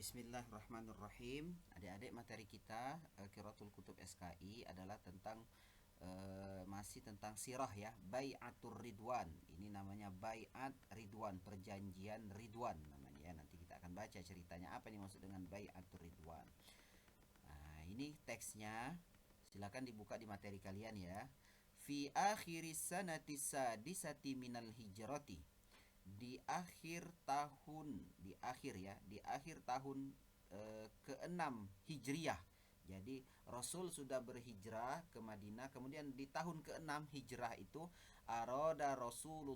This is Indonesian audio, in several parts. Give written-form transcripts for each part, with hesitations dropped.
Bismillahirrahmanirrahim. Adik-adik, materi kita Qiraatul Kutub SKI adalah tentang masih tentang sirah ya, Bai'atur Ridwan. Ini namanya Bai'at Ridwan, perjanjian Ridwan namanya ya. Nanti kita akan baca ceritanya apa yang maksud dengan Bai'atur Ridwan. Nah, ini teksnya. Silakan dibuka di materi kalian ya. Fi akhiris sanati sadisati minal hijrati, di akhir tahun ke-6 Hijriyah. Jadi Rasul sudah berhijrah ke Madinah, kemudian di tahun ke-6 Hijrah itu arada Rasul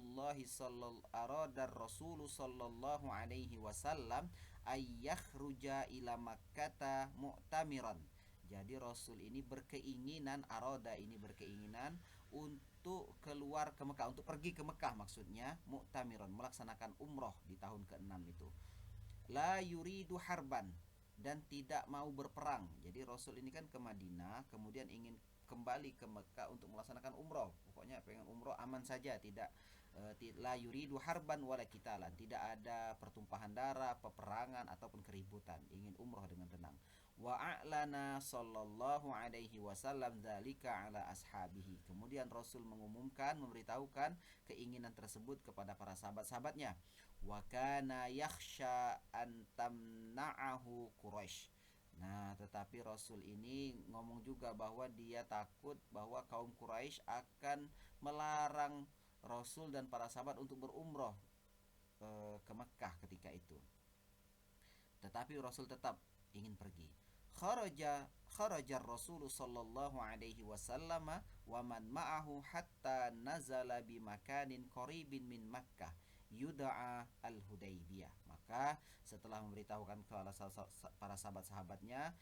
sallallahu alaihi wasallam ayyakhruja ila Makkah mu'tamiran. Jadi Rasul ini berkeinginan, untuk keluar ke Mekah, untuk pergi ke Mekah, maksudnya mu'tamiron, melaksanakan umroh di tahun ke-6 itu. La yuridu harban, dan tidak mau berperang. Jadi Rasul ini kan ke Madinah, kemudian ingin kembali ke Mekah untuk melaksanakan umroh. Pokoknya pengen umroh aman saja, tidak la yuridu harban wala qitalan, tidak ada pertumpahan darah, peperangan ataupun keributan, ingin umroh dengan tenang. Wa a'lana sallallahu alaihi wasallam dzalika ala ashabihi. Kemudian Rasul mengumumkan, memberitahukan keinginan tersebut kepada para sahabat-sahabatnya. Wa kana yakhsha an tamna'ahu Quraisy. Nah, tetapi Rasul ini ngomong juga bahwa dia takut bahwa kaum Quraisy akan melarang Rasul dan para sahabat untuk berumroh ke Mekkah ketika itu. Tetapi Rasul tetap ingin pergi. Kharaja Rasul sallallahu alaihi wasallam wa man ma'ahu hatta nazala bi makanin qaribin min Makkah yud'a al-Hudaybiyah. Maka setelah memberitahukan kepada para sahabat-sahabatnya,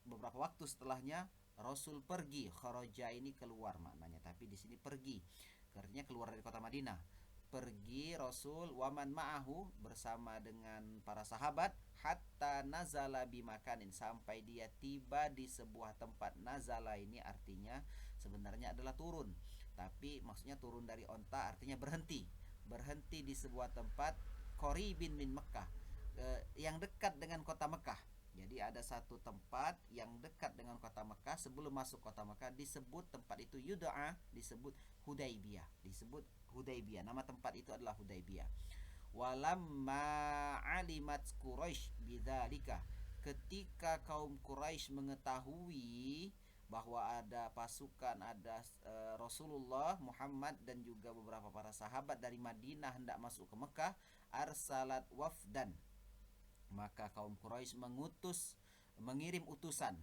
beberapa waktu setelahnya Rasul pergi. Kharaja ini keluar maknanya, tapi di sini pergi, artinya keluar dari kota Madinah. Pergi Rasul waman ma'ahu, bersama dengan para sahabat, hatta nazala bimakanin, sampai dia tiba di sebuah tempat. Nazala ini artinya sebenarnya adalah turun, tapi maksudnya turun dari onta, artinya berhenti di sebuah tempat, qaribin min Mekah, yang dekat dengan kota Mekah. Jadi ada satu tempat yang dekat dengan kota Mekah. Sebelum masuk kota Mekah disebut tempat itu yud'a, disebut Hudaybiyah. Nama tempat itu adalah Hudaybiyah. Walamma alimat Quraisy bidzalika, ketika kaum Quraisy mengetahui bahwa ada pasukan, ada Rasulullah Muhammad dan juga beberapa para sahabat dari Madinah hendak masuk ke Mekah, arsalat wafdan, maka kaum Quraisy mengirim utusan,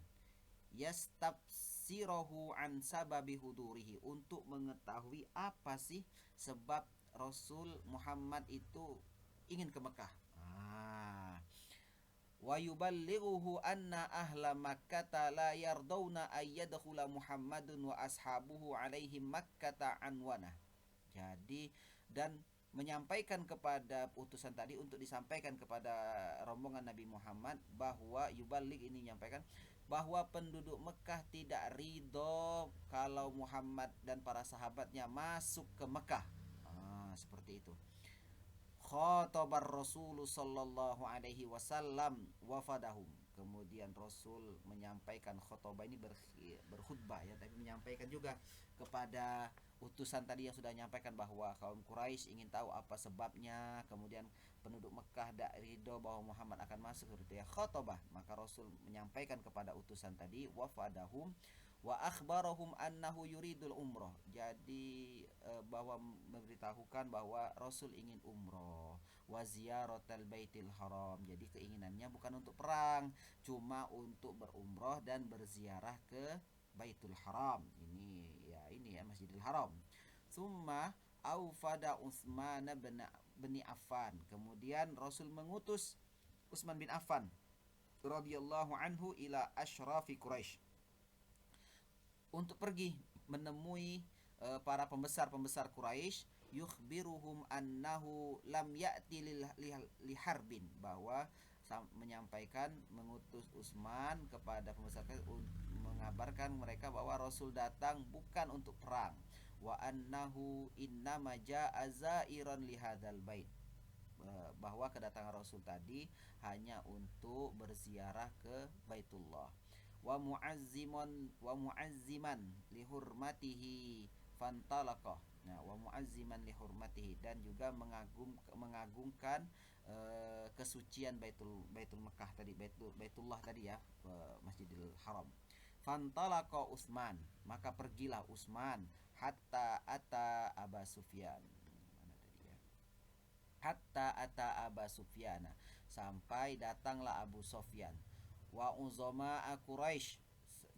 yastabsirohu an sababi hudurihi, untuk mengetahui apa sih sebab Rasul Muhammad itu ingin ke Mekah. Wa yuballighuhu anna ahla Makkah la yardawna ay yadkhula Muhammadun wa ashabuhu alaihim Makkah anwana. Jadi, dan menyampaikan kepada utusan tadi, untuk disampaikan kepada rombongan Nabi Muhammad, bahwa yuballigh ini menyampaikan bahwa penduduk Mekah tidak ridho kalau Muhammad dan para sahabatnya masuk ke Mekah. Seperti itu. Khatabar Rasul sallallahu alaihi wasallam wafadahum. Kemudian Rasul menyampaikan, khutbah ini berkhutbah ya, tapi menyampaikan juga kepada utusan tadi yang sudah menyampaikan bahwa kaum Quraisy ingin tahu apa sebabnya, kemudian penduduk Mekah tidak ridho bahwa Muhammad akan masuk, seperti ya, khutbah. Maka Rasul menyampaikan kepada utusan tadi, wafadahum wa akhbarahum annahu yuridul umroh. Jadi bahwa memberitahukan bahwa Rasul ingin umroh, wa ziyaratal baitil haram. Jadi keinginannya bukan untuk perang, cuma untuk berumroh dan berziarah ke Baitul Haram. Ini ya Masjidil Haram. Tsumma aufada Utsman bin Affan. Kemudian Rasul mengutus Utsman bin Affan radhiyallahu anhu ila asyrafi Quraisy, untuk pergi menemui para pembesar Quraisy, yukhbiruhum annahu lam ya'ti liharbin, bahwa menyampaikan, mengutus Utsman kepada pembesar Quraisy, mengabarkan mereka bahwa Rasul datang bukan untuk perang, wa annahu innama ja'a zairan lihadzal bait, bahwa kedatangan Rasul tadi hanya untuk berziarah ke Baitullah. Wa mu'azziman lihurmatihi fantalaqah. Nah, wa mu'azziman lihurmatihi, dan juga mengagungkan kesucian Baitul Mekah tadi, Baitullah tadi ya, Masjidil Haram. Fantalaqa Utsman, maka pergilah Utsman hatta ata Aba Sufyan. Mana tadi ya? Hatta ata Aba Sufyana, sampai datanglah Abu Sufyan. Wa uzama Quraisy,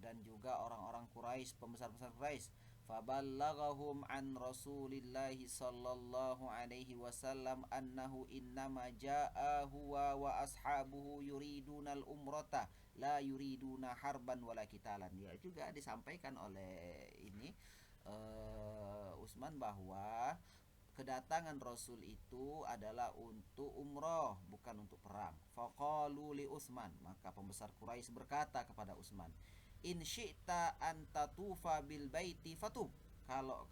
dan juga orang-orang Quraisy, pembesar-pembesar Quraisy. Faballaghahum an Rasulillahi sallallahu alaihi wasallam annahu innama jaa huwa wa ashabuhu yuriduna al-umrata la yuriduna harban wala qitalan. Ya, juga disampaikan oleh ini Utsman bahwa kedatangan Rasul itu adalah untuk umroh, bukan untuk perang. Faqalu li Utsman, maka pembesar Quraisy berkata kepada Utsman, in syi'ta an tatufa bil baiti fatub. Kalau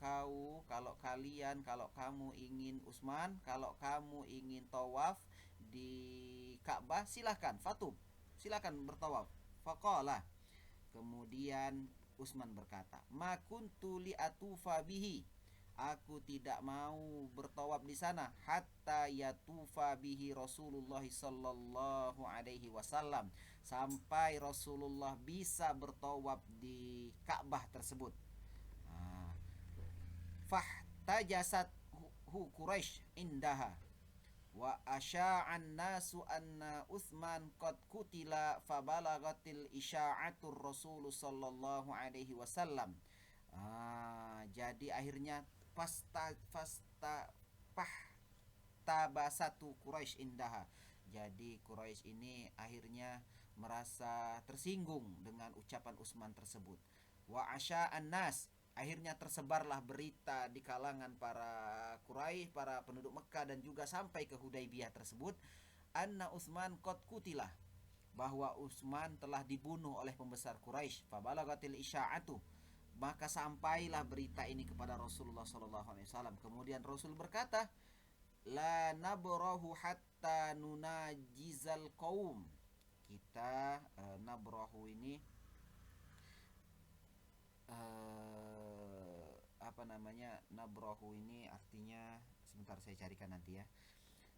kamu ingin Utsman, kalau kamu ingin tawaf di Ka'bah, silahkan fatub, silahkan bertawaf. Faqala, kemudian Utsman berkata, ma kuntu li atufa bihi, aku tidak mau bertawaf di sana hatta yatufa bihi Rasulullah sallallahu alaihi wasallam, sampai Rasulullah bisa bertawaf di Ka'bah tersebut. Nah, fahtajasat hu Quraisy indaha wa asya'an nasu anna Utsman qad kutila fabalagatil isya'atur Rasul sallallahu alaihi wasallam. Jadi akhirnya tabasatu Quraisy indaha. Jadi Quraisy ini akhirnya merasa tersinggung dengan ucapan Utsman tersebut. Wa asya'an nas, akhirnya tersebarlah berita di kalangan para Quraisy, para penduduk Mekah, dan juga sampai ke Hudaybiyah tersebut, anna Utsman qad kutilah, bahwa Utsman telah dibunuh oleh pembesar Quraisy. Fabalagatil isya'atu, maka sampailah berita ini kepada Rasulullah SAW. Kemudian Rasul berkata, la nabrahu hatta nunajizal qaum. Kita nabrahu ini nabrahu ini artinya, sebentar saya carikan nanti ya.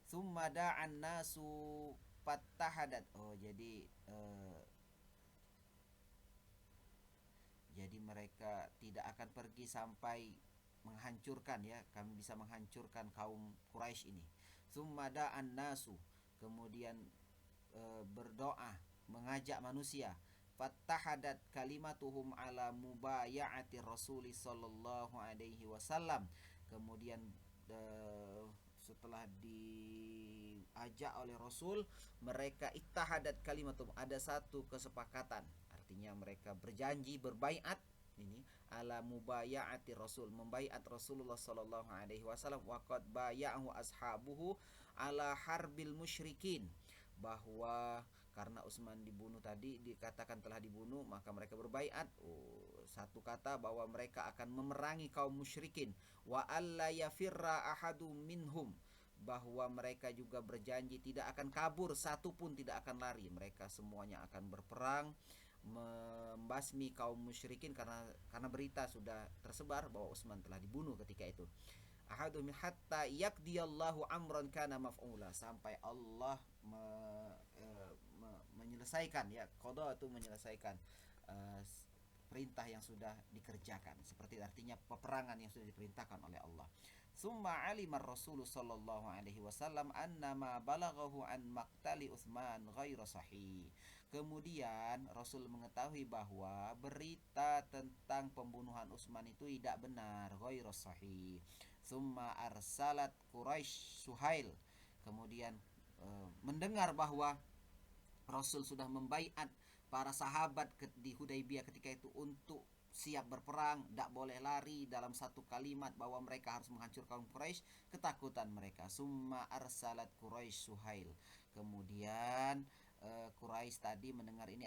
Summa da'an nasu fattahadat. Jadi mereka tidak akan pergi sampai menghancurkan, ya, kami bisa menghancurkan kaum Quraisy ini. Summa da'an nasu, kemudian berdoa, mengajak manusia. Fattahadat kalimatuhum ala mubaya'ati Rasuli sallallahu alaihi wasallam. Kemudian setelah diajak oleh Rasul, mereka ittahadat kalimatum, ada satu kesepakatan, artinya mereka berjanji, berbaiat ini ala mubaya'ati Rasul, membaiat Rasulullah sallallahu alaihi wasallam. Wa qad baya'ahu ashabuhu ala harbil musyrikin, bahwa karena Utsman dibunuh tadi, dikatakan telah dibunuh, maka mereka berbaiat, satu kata, bahwa mereka akan memerangi kaum musyrikin. Wa alla yafirra ahadu minhum, bahwa mereka juga berjanji tidak akan kabur, satu pun tidak akan lari, mereka semuanya akan berperang membasmi kaum musyrikin, karena berita sudah tersebar bahwa Utsman telah dibunuh ketika itu. Ahadum hatta yaqdiyallahu amran kana maf'ula, sampai Allah menyelesaikan, ya, qada itu menyelesaikan perintah yang sudah dikerjakan, seperti artinya peperangan yang sudah diperintahkan oleh Allah. Summa alimar Rasul sallallahu alaihi wasallam annama balaghahu an maqtali Utsman ghairu sahih. Kemudian Rasul mengetahui bahwa berita tentang pembunuhan Utsman itu tidak benar, ghairu sahih. Summa arsalat Quraisy Suhail, kemudian mendengar bahwa Rasul sudah membaiat para sahabat di Hudaybiyah ketika itu untuk siap berperang, tidak boleh lari, dalam satu kalimat bahwa mereka harus menghancurkan Quraisy, ketakutan mereka. Summa arsalat Quraisy Suhail, kemudian Quraisy tadi mendengar ini